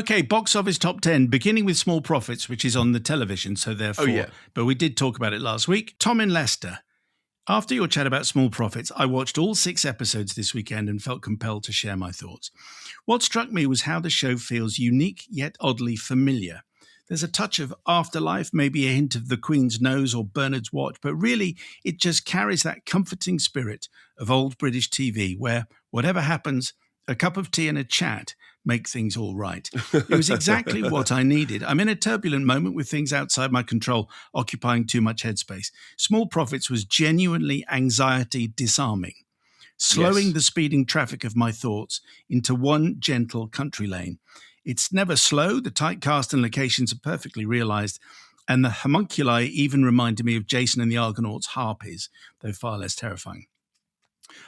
Okay, box office top 10, beginning with Small Profits, which is on the television, so therefore, but we did talk about it last week. Tom in Leicester. After your chat about Small Profits, I watched all 6 episodes this weekend and felt compelled to share my thoughts. What struck me was how the show feels unique yet oddly familiar. There's a touch of afterlife, maybe a hint of the Queen's nose or Bernard's watch, but really it just carries that comforting spirit of old British TV where whatever happens, a cup of tea and a chat make things all right. It was exactly what I needed. I'm in a turbulent moment with things outside my control occupying too much headspace. Small Profits was genuinely anxiety disarming, slowing the speeding traffic of my thoughts into one gentle country lane. It's never slow, the tight cast and locations are perfectly realised, and the homunculi even reminded me of Jason and the Argonauts' harpies, though far less terrifying.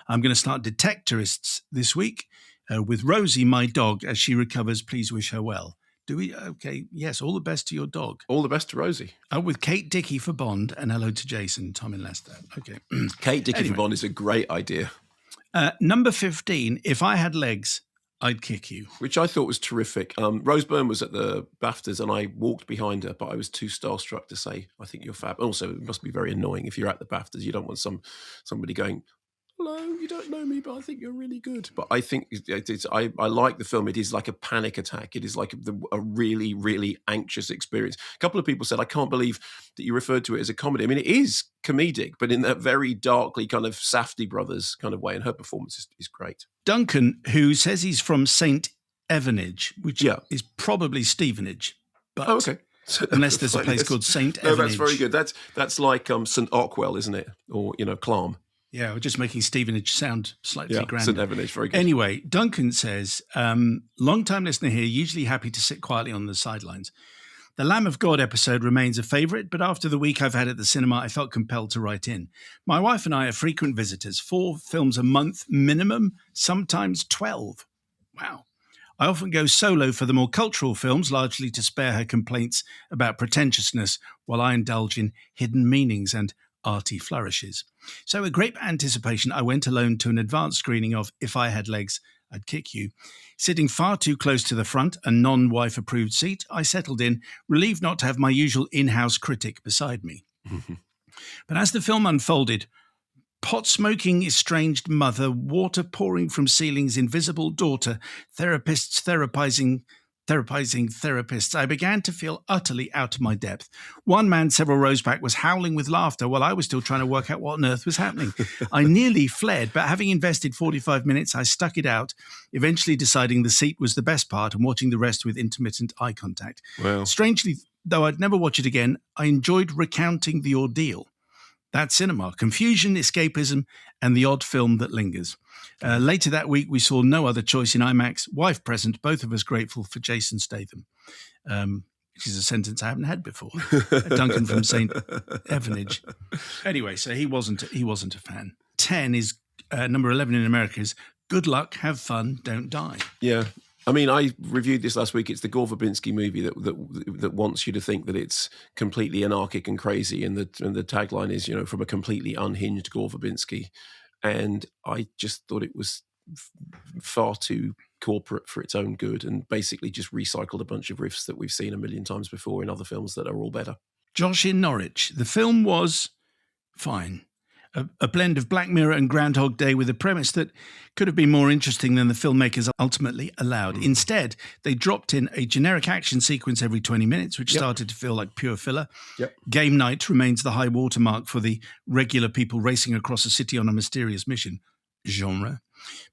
I'm going to start Detectorists this week with Rosie, my dog, as she recovers. Please wish her well. Do we? Okay, yes, all the best to your dog. All the best to Rosie. With Kate Dickey for Bond, and hello to Jason, Tom in Leicester. Okay. Kate Dickey for Bond is a great idea. Number 15, If I Had Legs, I'd Kick You. Which I thought was terrific. Rose Byrne was at the BAFTAs and I walked behind her, but I was too starstruck to say, I think you're fab. Also, it must be very annoying if you're at the BAFTAs. You don't want somebody going, hello, you don't know me, but I think you're really good. But I think I like the film. It is like a panic attack. It is like a really, really anxious experience. A couple of people said, I can't believe that you referred to it as a comedy. I mean, it is comedic, but in that very darkly kind of Safdie brothers kind of way. And her performance is great. Duncan, who says he's from St. Evanage, which is probably Stevenage. But okay. Unless there's a place called St. Evanage. No, that's very good. That's like St. Ockwell, isn't it? Or, Clam. Yeah, we're just making Stevenage sound slightly grander. St. Evanage, very good. Anyway, Duncan says, long-time listener here, usually happy to sit quietly on the sidelines. The Lamb of God episode remains a favourite, but after the week I've had at the cinema, I felt compelled to write in. My wife and I are frequent visitors, 4 films a month minimum, sometimes 12. Wow. I often go solo for the more cultural films, largely to spare her complaints about pretentiousness, while I indulge in hidden meanings and arty flourishes. So with great anticipation, I went alone to an advanced screening of If I Had Legs, I'd Kick You. Sitting far too close to the front, a non-wife approved seat, I settled in, relieved not to have my usual in-house critic beside me. But as the film unfolded, pot-smoking estranged mother, water pouring from ceilings, invisible daughter, therapists therapizing therapists, I began to feel utterly out of my depth. One man several rows back was howling with laughter while I was still trying to work out what on earth was happening. I nearly fled, but having invested 45 minutes, I stuck it out, eventually deciding the seat was the best part and watching the rest with intermittent eye contact. Well. Strangely, though I'd never watch it again, I enjoyed recounting the ordeal. That's cinema, confusion, escapism, and the odd film that lingers. Later that week, we saw No Other Choice in IMAX, wife present, both of us grateful for Jason Statham, which is a sentence I haven't had before. Duncan from St. Evanage. Anyway, so he wasn't a fan. 10 is, number 11 in America is Good Luck, Have Fun, Don't Die. Yeah. I mean, I reviewed this last week. It's the Gore Verbinski movie that wants you to think that it's completely anarchic and crazy, and the tagline is, from a completely unhinged Gore Verbinski. And I just thought it was far too corporate for its own good, and basically just recycled a bunch of riffs that we've seen a million times before in other films that are all better. Josh in Norwich. The film was fine. A blend of Black Mirror and Groundhog Day with a premise that could have been more interesting than the filmmakers ultimately allowed. Instead, they dropped in a generic action sequence every 20 minutes, which started to feel like pure filler. Game night remains the high watermark for the regular people racing across a city on a mysterious mission genre.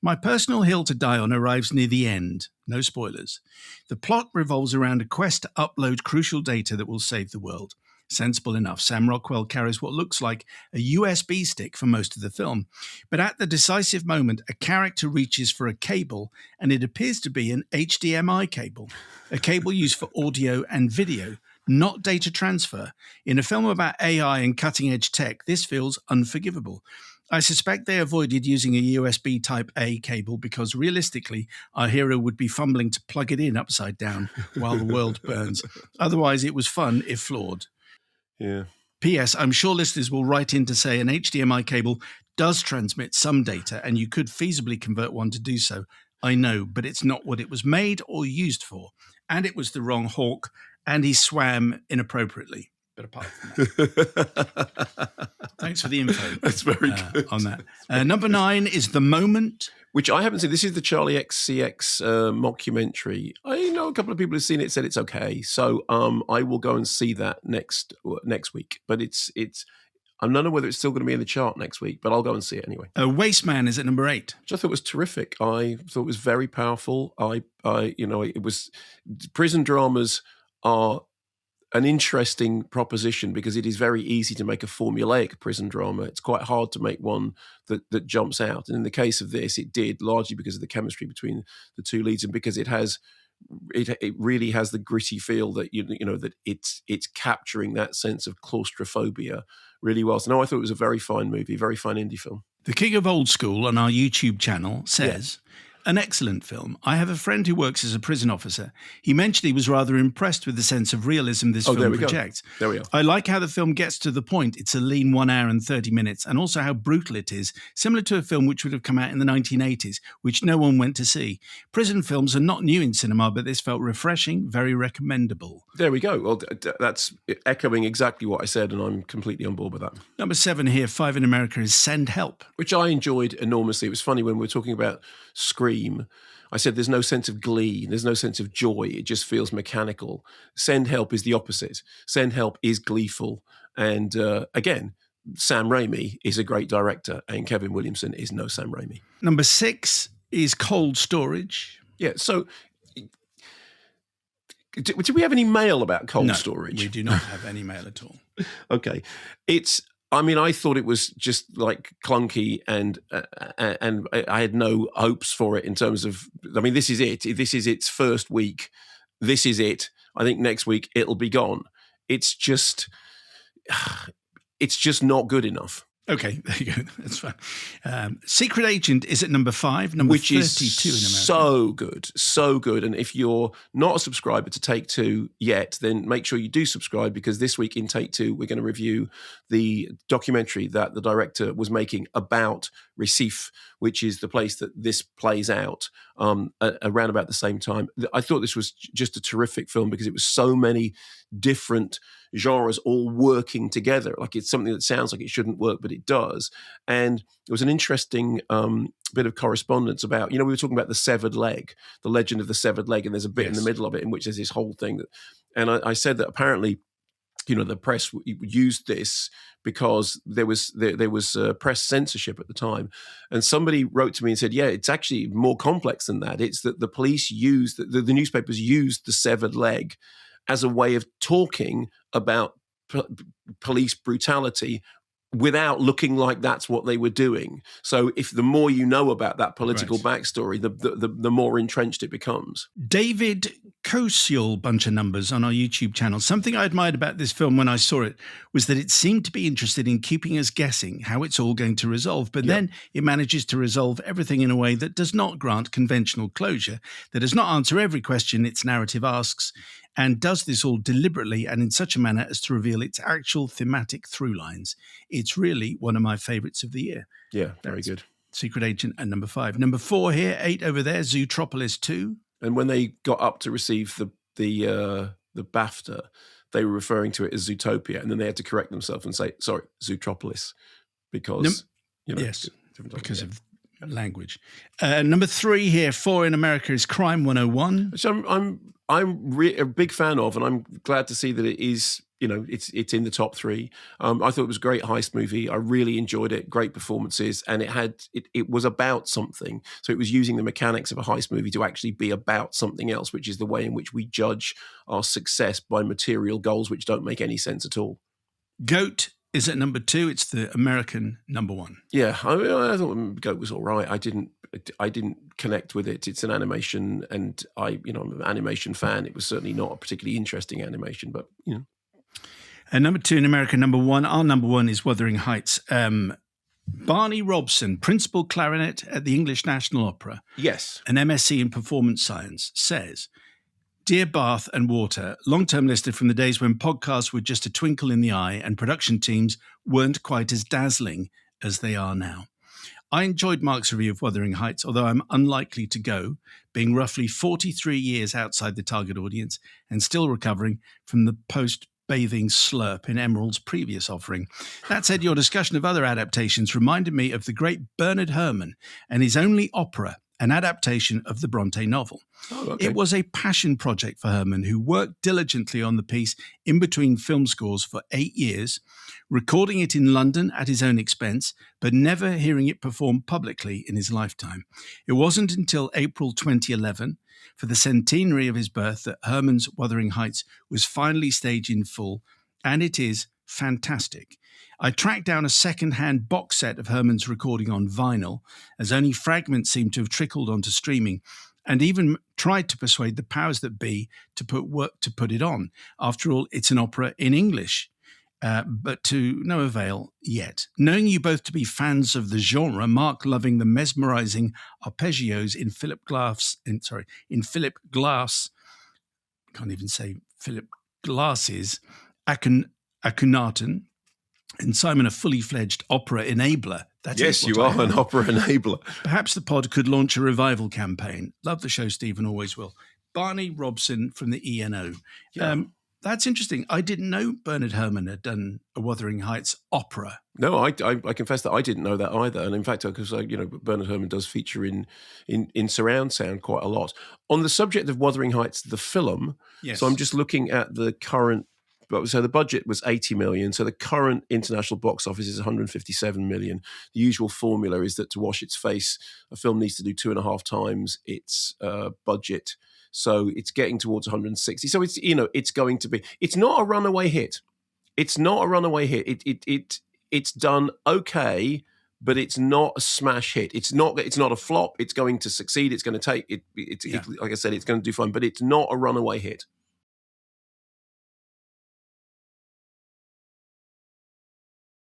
My personal hill to die on arrives near the end. No spoilers. The plot revolves around a quest to upload crucial data that will save the world. Sensible enough, Sam Rockwell carries what looks like a USB stick for most of the film. But at the decisive moment, a character reaches for a cable, and it appears to be an HDMI cable, a cable used for audio and video, not data transfer. In a film about AI and cutting-edge tech, this feels unforgivable. I suspect they avoided using a USB Type-A cable because realistically, our hero would be fumbling to plug it in upside down while the world burns. Otherwise, it was fun, if flawed. Yeah. P.S. I'm sure listeners will write in to say an HDMI cable does transmit some data and you could feasibly convert one to do so. I know, but it's not what it was made or used for. And it was the wrong hawk, and he swam inappropriately. But apart from that, thanks for the info. That's very good. On that. Number 9 is The Moment. Which I haven't seen. This is the Charlie XCX mockumentary. I know a couple of people who've seen it, said it's okay. So I will go and see that next week. But it's I don't know whether it's still going to be in the chart next week, but I'll go and see it anyway. Waste Man is at number 8. Which I thought was terrific. I thought it was very powerful. It was, prison dramas are an interesting proposition because it is very easy to make a formulaic prison drama. It's quite hard to make one that jumps out. And in the case of this, it did, largely because of the chemistry between the two leads and because it really has the gritty feel that that it's capturing that sense of claustrophobia really well. So no, I thought it was a very fine movie, very fine indie film. The King of Old School on our YouTube channel says, an excellent film. I have a friend who works as a prison officer. He mentioned he was rather impressed with the sense of realism this film projects. There we are. I like how the film gets to the point. It's a lean 1 hour and 30 minutes, and also how brutal it is, similar to a film which would have come out in the 1980s, which no one went to see. Prison films are not new in cinema, but this felt refreshing, very recommendable. There we go. Well, that's echoing exactly what I said, and I'm completely on board with that. Number 7 here, 5 in America, is Send Help. Which I enjoyed enormously. It was funny when we were talking about Scream. I said there's no sense of glee, there's no sense of joy, it just feels mechanical. Send Help is the opposite. Send Help is gleeful. And again, Sam Raimi is a great director and Kevin Williamson is no Sam Raimi. Number 6 is Cold Storage. Yeah, so do we have any mail about Cold Storage? No, we do not have any mail at all. Okay. I thought it was just like clunky and I had no hopes for it in terms of, this is it. This is its first week. This is it. I think next week it'll be gone. It's just not good enough. Okay, there you go. That's fine. Secret Agent is at number 5, number which 32 is in America. So good. And if you're not a subscriber to Take Two yet, then make sure you do subscribe because this week in Take Two, we're going to review the documentary that the director was making about Recife, which is the place that this plays out around about the same time. I thought this was just a terrific film because it was so many different genres all working together. Like it's something that sounds like it shouldn't work, but it does. And it was an interesting bit of correspondence about, we were talking about the severed leg, the legend of the severed leg, and there's a bit in the middle of it in which there's this whole thing. And I said that apparently, the press used this because there was press censorship at the time. And somebody wrote to me and said, yeah, it's actually more complex than that. It's that the police used, the newspapers used the severed leg as a way of talking about police brutality without looking like that's what they were doing. So if the more you know about that political backstory, the more entrenched it becomes. David Kosiel, bunch of numbers on our YouTube channel. Something I admired about this film when I saw it was that it seemed to be interested in keeping us guessing how it's all going to resolve. But then it manages to resolve everything in a way that does not grant conventional closure, that does not answer every question its narrative asks, and does this all deliberately and in such a manner as to reveal its actual thematic through lines. It's really one of my favourites of the year. Yeah, very good. Secret Agent at number 5. Number 4 here, 8 over there, Zootropolis 2. And when they got up to receive the BAFTA, they were referring to it as Zootopia, and then they had to correct themselves and say, sorry, Zootropolis, because because of language. Number 3 here, 4 in America is Crime 101. Which I'm a big fan of, and I'm glad to see that it is, it's in the top 3. I thought it was a great heist movie. I really enjoyed it. Great performances, and it was about something. So it was using the mechanics of a heist movie to actually be about something else, which is the way in which we judge our success by material goals, which don't make any sense at all. Goat is at number 2. It's the American number 1. Yeah, I thought Goat was all right. I didn't connect with it. It's an animation, and I'm an animation fan. It was certainly not a particularly interesting animation, but And number 2 in America, number 1. Our number 1 is Wuthering Heights. Barney Robson, principal clarinet at the English National Opera. Yes. An MSc in Performance Science, says, Dear Bath and Water, long-term listener from the days when podcasts were just a twinkle in the eye and production teams weren't quite as dazzling as they are now. I enjoyed Mark's review of Wuthering Heights, although I'm unlikely to go, being roughly 43 years outside the target audience and still recovering from the post-bathing slurp in Emerald's previous offering. That said, your discussion of other adaptations reminded me of the great Bernard Herrmann and his only opera, an adaptation of the Bronte novel. Oh, okay. It was a passion project for Herrmann, who worked diligently on the piece in between film scores for 8 years, recording it in London at his own expense, but never hearing it performed publicly in his lifetime. It wasn't until April 2011, for the centenary of his birth, that Herrmann's Wuthering Heights was finally staged in full, and it is fantastic. I tracked down a second-hand box set of Herrmann's recording on vinyl, as only fragments seem to have trickled onto streaming, and even tried to persuade the powers that be to put it on. After all, it's an opera in English, but to no avail yet. Knowing you both to be fans of the genre, Mark loving the mesmerizing arpeggios in Philip Glass, can't even say Philip Glass's Akhenaten, and Simon a fully fledged opera enabler. Yes, you are an opera enabler. Perhaps the pod could launch a revival campaign. Love the show, Stephen, always will. Barney Robson from the ENO. Yeah. That's interesting. I didn't know Bernard Herrmann had done a Wuthering Heights opera. No, I confess that I didn't know that either. And in fact, because Bernard Herrmann does feature in surround sound quite a lot. On the subject of Wuthering Heights, the film, yes. So I'm just looking at the current. So the budget was 80 million. So the current international box office is 157 million. The usual formula is that to wash its face, a film needs to do 2.5 times its budget. So it's getting towards 160. So it's going to be. It's not a runaway hit. It's not a runaway hit. It's done okay, but it's not a smash hit. It's not a flop. It's going to succeed. It's going to take it. Like I said, it's going to do fine, but it's not a runaway hit.